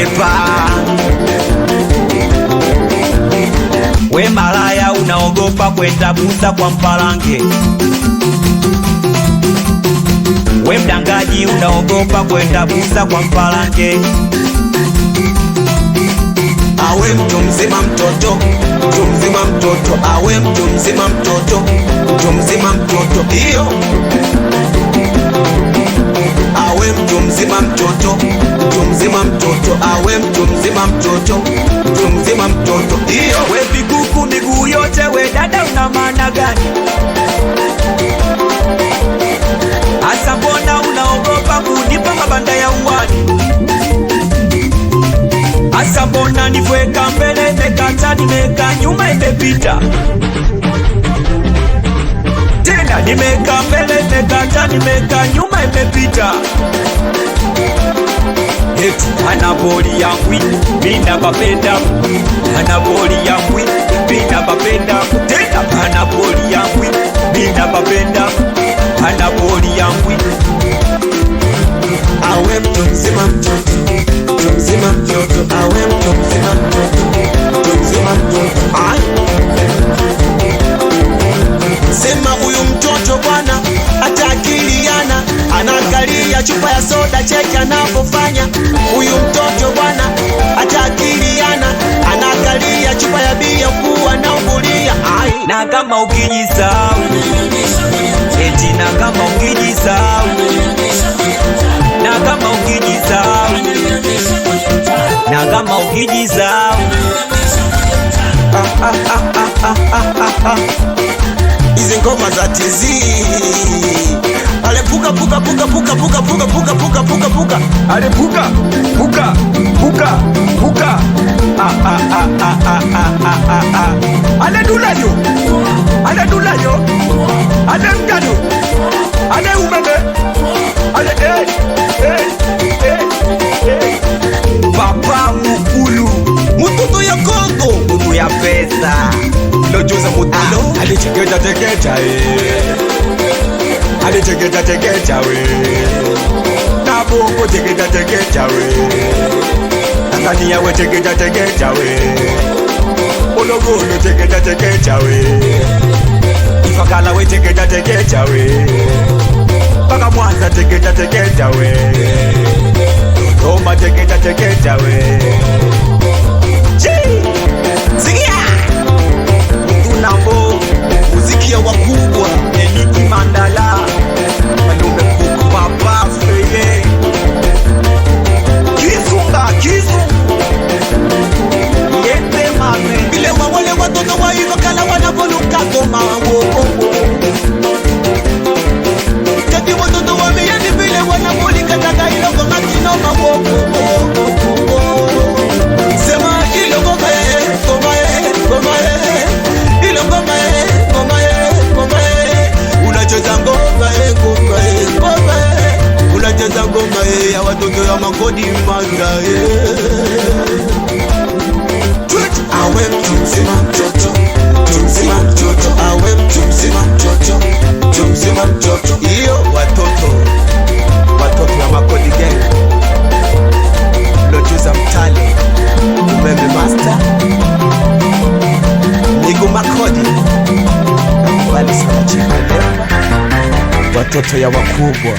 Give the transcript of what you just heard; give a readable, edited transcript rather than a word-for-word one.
nepa. We malaya unaogopa kwenda buza kwa mpalange. We mdangaji unaogopa kwenda buza kwa mpalange. Awe mtu mzima mtoto, mtu mzima mtoto, awe mtu mzima mtoto, mtu mzima mtoto, iyo. Awe mtu mzima mtoto, mtu mzima mtoto, awe mtu mzima mtoto, mtu mzima mtoto, iyo. We vikuku miguu yote, we dada una maana gani? Asa mbona unaogopa kunipa mabanda ya uwani? Asa mbona nifweka mbele imekata, nimeka nyuma imepita. Tena nimeka mbele imekata, nimeka nyuma imepita. Eti anaboli yangu mina bapenda, anaboli yangu mina bapenda. Tena anaboli yangu mina bapenda, anaboli yangu. Awe mtu mzima mtoto, mtu mzima mtoto, awe mtu mzima mtoto, mtu mzima mtoto. Sema huyu mtoto bwana atakiliana, anaangalia chupa ya soda, cheki anapofanya. Huyu mtoto bwana atakiliana, anaangalia chupa ya bia kuwa na ubulia. Na kama ukijisahau, eti na kama ukijisahau, na kama ukijisahau, na kama ukijisahau. Hizi ngoma za TZ. Ale puka puka puka puka puka puka puka puka puka puka. Ale puka puka puka puka. Ale dulayo, ale dulayo, ale mgano, ale umeme, ale Papa Mukulu, mutoto ya Kongo, mutu ya pesa. Lojoza mutalo, Ale cheketa cheketa ale cheketa cheketa na bongo cheketa cheketa Tanzania we cheketa cheketa Ologolo cheketa cheketa Ifakala we cheketa cheketa Paka Mwanza cheketa cheketa Roma cheketa cheketa Sikia Tunambo muziki ya wakubwa Eniki Mandala Malume Kuku Papa Feye Kizunga Yete mame Bile wawale watoto wa Ifakala wanapoluka goma Kati watoto wa miyani bile wanapolika taka iloko makinoma Sema iloko kae, goma Ilo goma Unacheza ngoma Unacheza ngoma ya watoto ya makodi manda Awe mtu mzima mtoto, mtu mzima mtoto, awe mtu mzima mtoto, mtu mzima mtoto. Iyo watoto ya makodi gang. Lojuza mtali, umeme master, Nigu makodi. Wali sana chiko leo, watoto ya wakubwa.